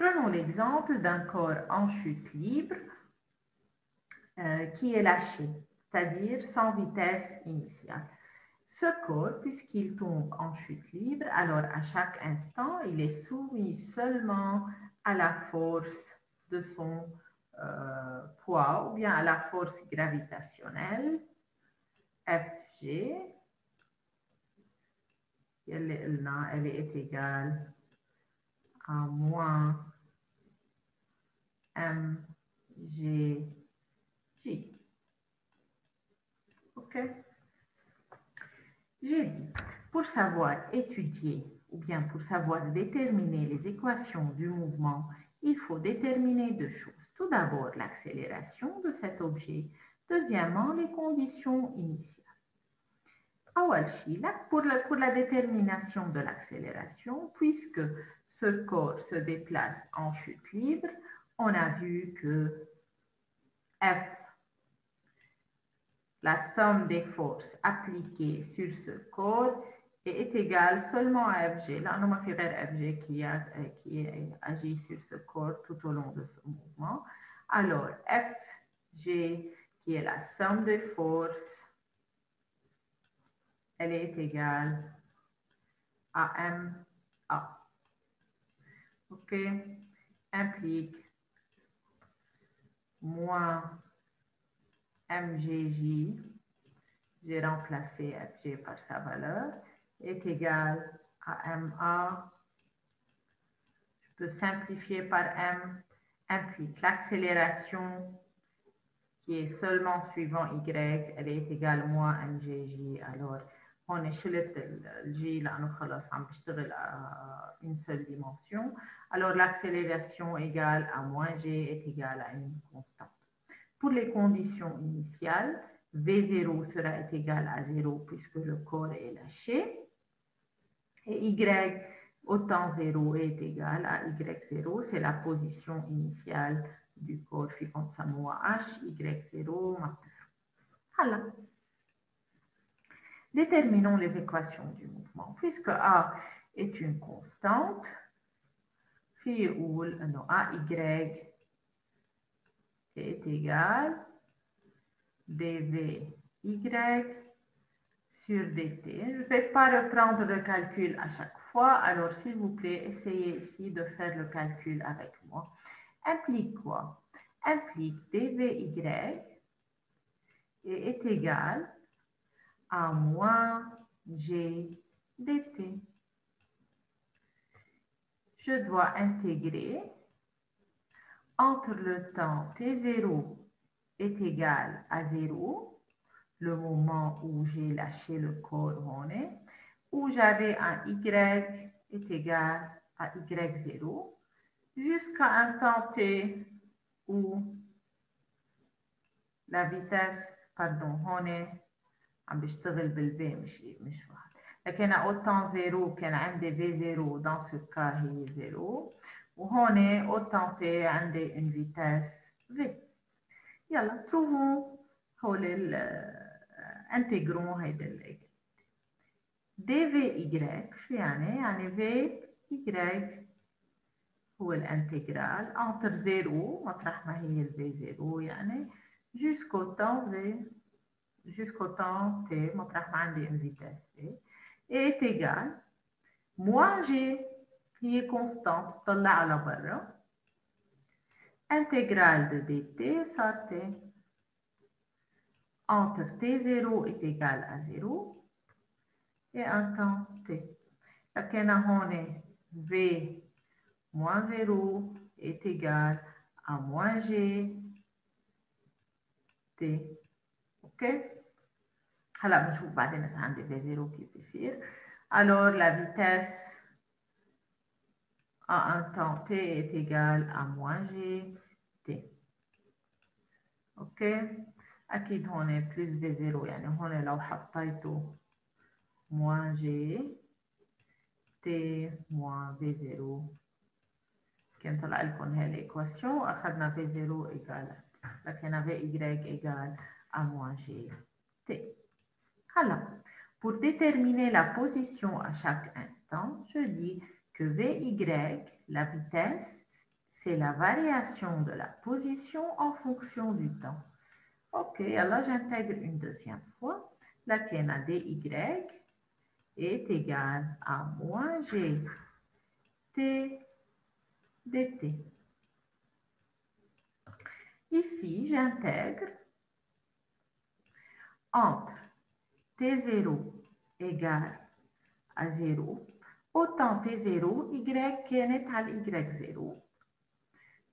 Prenons l'exemple d'un corps en chute libre qui est lâché, c'est-à-dire sans vitesse initiale. Ce corps, puisqu'il tombe en chute libre, alors à chaque instant, il est soumis seulement à la force de son poids ou bien à la force gravitationnelle Fg. Elle est égale à moins mgj. OK? J'ai dit, pour savoir étudier ou bien pour savoir déterminer les équations du mouvement, il faut déterminer deux choses. Tout d'abord, l'accélération de cet objet. Deuxièmement, les conditions initiales. Pour la détermination de l'accélération, puisque ce corps se déplace en chute libre, on a vu que F, la somme des forces appliquées sur ce corps, est égale seulement à Fg. Là, on a fait Fg qui agit sur ce corps tout au long de ce mouvement. Alors, Fg, qui est la somme des forces, elle est égale à MA. OK? Implique moins MGJ, j'ai remplacé Fg par sa valeur, est égal à MA. Je peux simplifier par M, implique l'accélération qui est seulement suivant Y, elle est égale à moins MGJ. Alors, on échelette le J, là, nous avons une seule dimension. Alors, l'accélération égale à moins G est égale à une constante. Pour les conditions initiales, V0 sera égal à 0 puisque le corps est lâché. Et Y au temps 0 est égal à Y0, c'est la position initiale du corps في كنسموها H, Y0 Alors, déterminons les équations du mouvement. Puisque A est une constante, في يقول إنه AY est égal dVy sur dt. Je ne vais pas reprendre le calcul à chaque fois, alors s'il vous plaît, essayez ici de faire le calcul avec moi. Implique quoi? Implique dVy est égal à moins g dt. Je dois intégrer entre le temps t0 est égal à 0, le moment où j'ai lâché le corps rondé, où j'avais un y est égal à y0, jusqu'à un temps t où la vitesse, pardon, rondé, عم بيشتغل بالبي مش واحد. لكن au temps 0 كان عندي v0 dans ce cas هي 0 وهون au temps t عندي une vitesse v. يلا trouvons هول intégrons هيدا الإجابة. dvy شو يعني؟ يعني vy هو الانتجرال entre 0 مطرح ما هي ال v0 يعني jusqu'au temps v jusqu'au temps t مطرح ما عندي une vitesse v est égal moins g هي constante طلع على برا intégrale de dt صار t entre t0 est égal à 0 et un temps t. لكن هون v moins 0 est égal à moins g t. OK? هلا بنشوف بعدين إذا عندي v0 كيف بيصير. Alors la vitesse à un temps t est égale à moins g t. OK? أكيد هون plus v0 يعني هون لو حطيته moins g t moins v0 كان طلع لكم هاي الإيكواسيون أخذنا v0 égale لكن vy égale à moins g t. Alors, pour déterminer la position à chaque instant, je dis que vy, la vitesse, c'est la variation de la position en fonction du temps. Ok, alors j'intègre une deuxième fois. La kena dy est égale à moins g t dt. Ici, j'intègre entre t0 égale à 0, autant t0, y كانت على y0,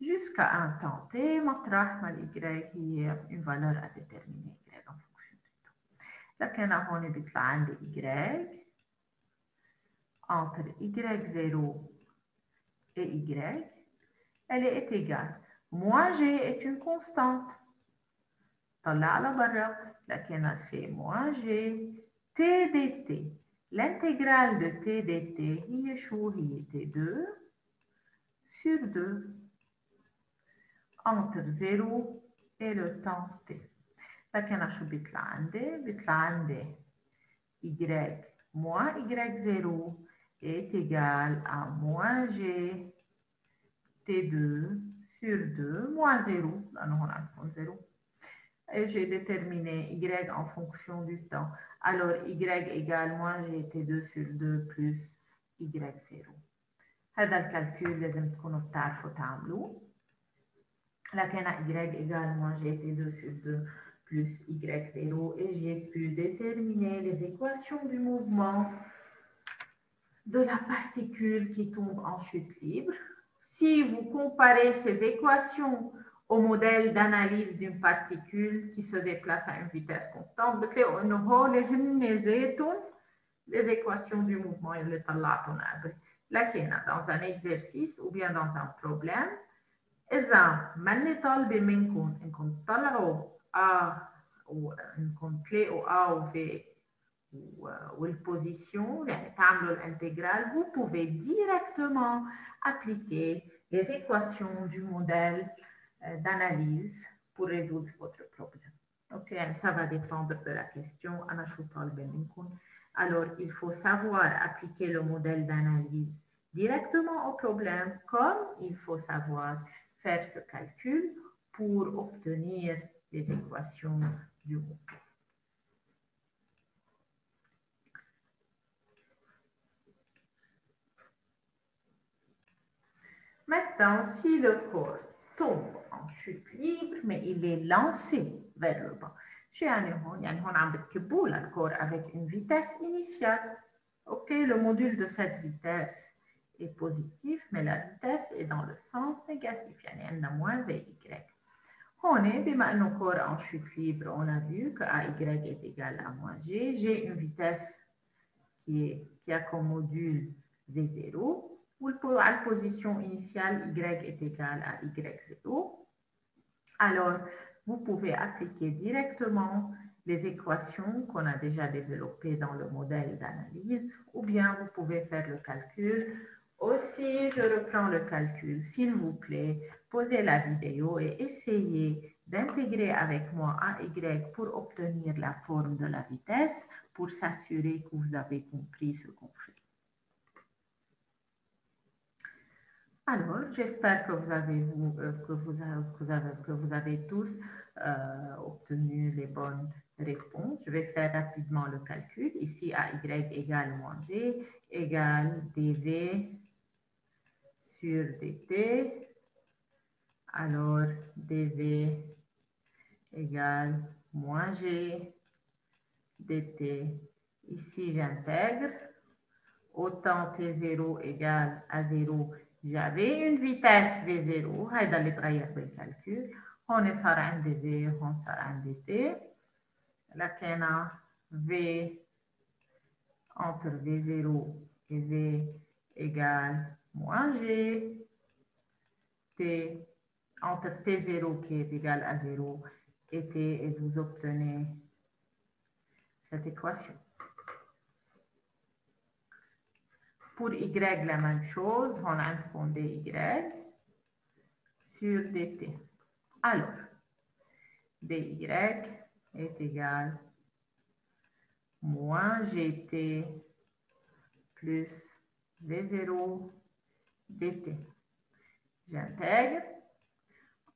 jusqu'à un temps t, مطرح ما y هي une valeur à déterminer y en fonction du temps. لكن هون بيطلع عندي y entre y0 et y, elle est égale. Moins g est une constante. طلع على برا, لكن c'est moins g t dt. L'intégrale de t dt هي شو هي t2 sur 2 entre 0 et le temps t. لكن شو بيطلع عندي؟ بيطلع عندي y moins y0 est égal à moins g t2 sur 2 moins 0. لأنه هون عندكم 0. Et j'ai déterminé y en fonction du temps. Alors, y égale moins gt2 sur 2 plus y0. هذا الكالكول لازم تكونوا بتعرفوا تعملوه. لكن y égale moins gt2 sur 2 plus y0 et j'ai pu déterminer les équations du mouvement de la particule qui tombe en chute libre. Si vous comparez ces équations au modèle d'analyse d'une particule qui se déplace à une vitesse constante, بتلاقوا انه هول هن ذاتهم les équations du mouvement اللي طلعتهم قبل. لكن dans un exercice ou bien dans un problème, إذا ماني طالبة منكم انكم تطلعوا A وانكم تلاقوا A و V والposition, يعني تعملوا l'intégrale, vous pouvez directement appliquer les équations du modèle d'analyse pour résoudre votre problème. Ok, ça va dépendre de la question. Alors, il faut savoir appliquer le modèle d'analyse directement au problème, comme il faut savoir faire ce calcul pour obtenir les équations du modèle. Maintenant, si le corps tombe en chute libre, mais il est lancé vers le bas. شو يعني هون؟ يعني هون عم بتكبوا للكور avec une vitesse initiale. Ok, le module de cette vitesse est positif, mais la vitesse est dans le sens négatif. يعني عندنا moins vy. هون بما انه corps en chute libre, on a vu que ay est égal à moins g. J'ai une vitesse qui a comme module v0. À la position initiale, y est égal à y0. Alors, vous pouvez appliquer directement les équations qu'on a déjà développées dans le modèle d'analyse, ou bien vous pouvez faire le calcul. Aussi, je reprends le calcul. S'il vous plaît, posez la vidéo et essayez d'intégrer avec moi AY pour obtenir la forme de la vitesse, pour s'assurer que vous avez compris ce qu'on fait. Alors, j'espère que vous avez tous obtenu les bonnes réponses. Je vais faire rapidement le calcul. Ici, AY égale moins G égale dV sur dt. Alors, dV égale moins G dt. Ici, j'intègre. Autant T0 égale à 0. J'avais une vitesse V0, هيدا اللي تغير بالكالكول. هون صار عندي V, هون صار عندي T. لكن V entre V0 et V égale moins G. T entre T0 qui est égal à 0 et T, et vous obtenez cette équation. Pour y, la même chose, on a un dy sur dt. Alors, dy est égal moins gt plus v0 dt. j'intègre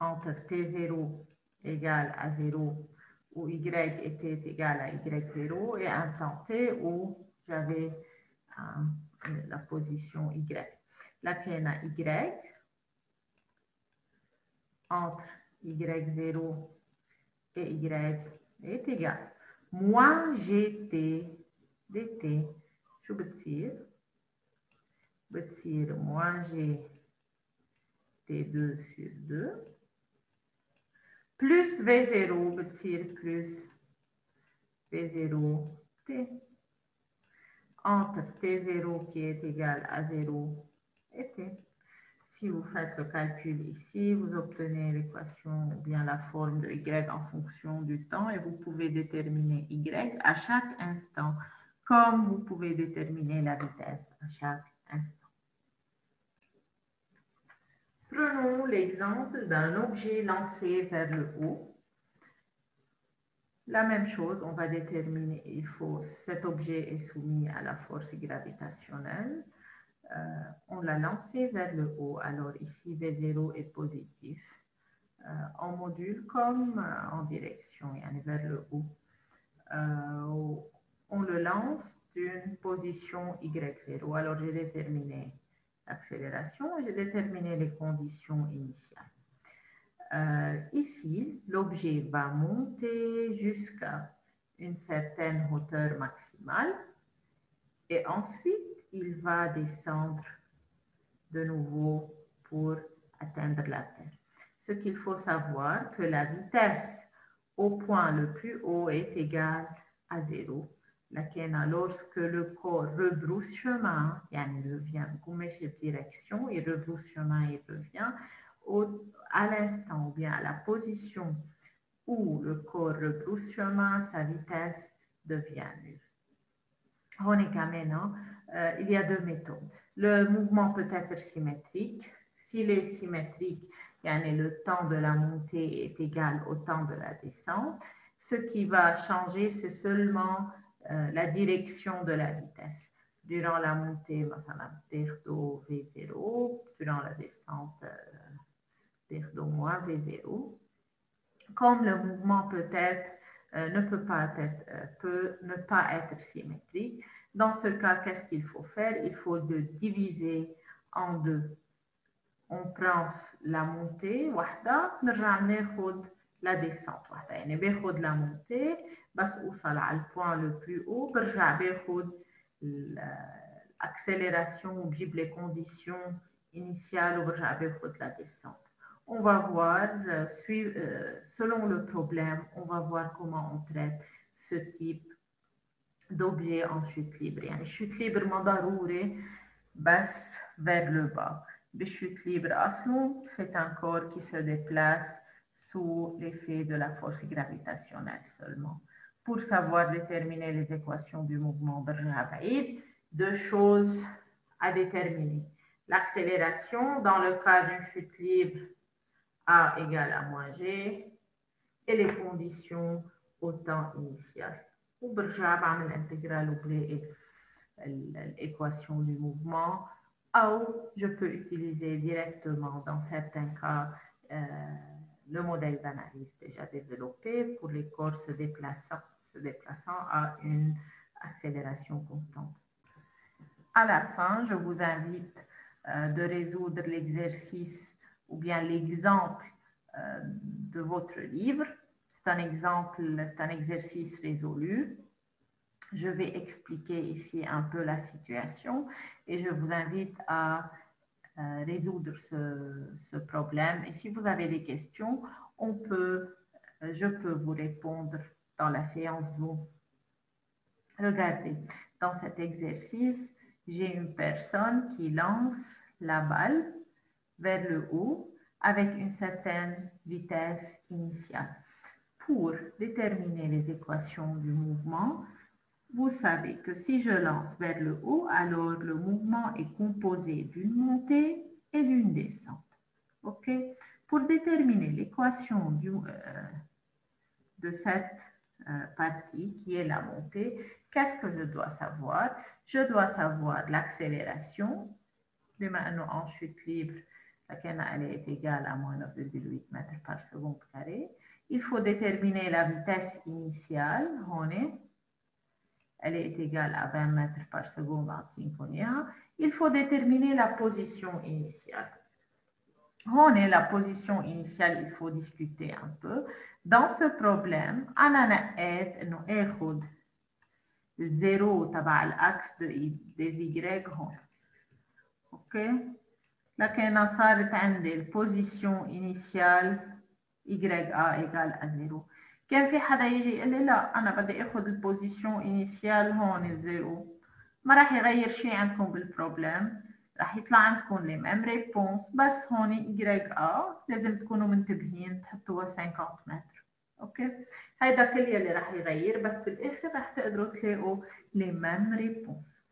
entre t0 égale à 0 où y était égal à y0 et un temps t où j'avais la position y. Là, il y a y entre y0 et y est égal moins gt dt. Je بتصير moins g t2 sur 2 plus v0 بتصير plus v0 t entre t0 qui est égal à 0 et t. Si vous faites le calcul ici, vous obtenez l'équation ou bien la forme de y en fonction du temps et vous pouvez déterminer y à chaque instant, comme vous pouvez déterminer la vitesse à chaque instant. Prenons l'exemple d'un objet lancé vers le haut. La même chose, on va déterminer, cet objet est soumis à la force gravitationnelle. On l'a lancé vers le haut. Alors ici, V0 est positif. En module comme en direction, vers le haut. On le lance d'une position Y0. Alors j'ai déterminé l'accélération et j'ai déterminé les conditions initiales. Ici, l'objet va monter jusqu'à une certaine hauteur maximale et ensuite, il va descendre de nouveau pour atteindre la Terre. Ce qu'il faut savoir, que la vitesse au point le plus haut est égale à 0. Lorsque le corps rebrousse chemin, il revient, direction, il rebrousse chemin, il revient, à l'instant ou bien à la position où le corps rebrousse chemin, sa vitesse devient nulle. Il y a deux méthodes. Le mouvement peut être symétrique. S'il est symétrique, le temps de la montée est égal au temps de la descente. Ce qui va changer, c'est seulement la direction de la vitesse. Durant la montée, V0, durant la descente, moins V0. Comme le mouvement peut ne pas être symétrique, dans ce cas, qu'est-ce qu'il faut faire? Il faut le diviser en deux. On prend la montée, la descente. باخد la montée, بس أوصل على البوان le plus haut, برجع باخد l'accélération ou les conditions initiales وبرجع باخد la descente. On va voir, selon le problème, on va voir comment on traite ce type d'objet en chute libre. Chute libre, مضروري بس vers le bas. Les chutes libres, c'est un corps qui se déplace sous l'effet de la force gravitationnelle seulement. Pour savoir déterminer les équations du mouvement Berger-Abaïd, deux choses à déterminer. L'accélération, dans le cas d'une chute libre, A égale à moins G, et les conditions au temps initial. Ou برجع بعمل l'intégrale oubliée l'équation du mouvement, ou je peux utiliser directement dans certains cas le modèle d'analyse déjà développé pour les corps se déplaçant à une accélération constante. À la fin, je vous invite de résoudre l'exercice ou bien l'exemple de votre livre. C'est un exemple, c'est un exercice résolu. Je vais expliquer ici un peu la situation et je vous invite à résoudre ce problème. Et si vous avez des questions, je peux vous répondre dans la séance Zoom. Regardez, dans cet exercice, j'ai une personne qui lance la balle vers le haut avec une certaine vitesse initiale. Pour déterminer les équations du mouvement, vous savez que si je lance vers le haut, alors le mouvement est composé d'une montée et d'une descente. OK? Pour déterminer l'équation de cette partie qui est la montée, qu'est-ce que je dois savoir? Je dois savoir l'accélération. En chute libre, laquelle elle est égale à moins 9,8 mètres par seconde carré. Il faut déterminer la vitesse initiale. Elle est égale à 20 mètres par seconde. Il faut déterminer la position initiale. La position initiale, il faut discuter un peu. Dans ce problème, on a ناخد 0 تبع l'axe des Y هون. اوكي لكن صارت عندي البوزيشن initiale YA égale à 0. كان في حدا يجي يقول لي لا انا بدي اخذ البوزيشن initiale هون الزيرو، ما راح يغير شيء عندكم بالبروبلم، راح يطلع عندكم لي ميم ريبونس، بس هون YA لازم تكونوا منتبهين تحطوها 50 متر. اوكي هيدا كل يلي راح يغير، بس بالاخر راح تقدروا تلاقوا لي ميم ريبونس.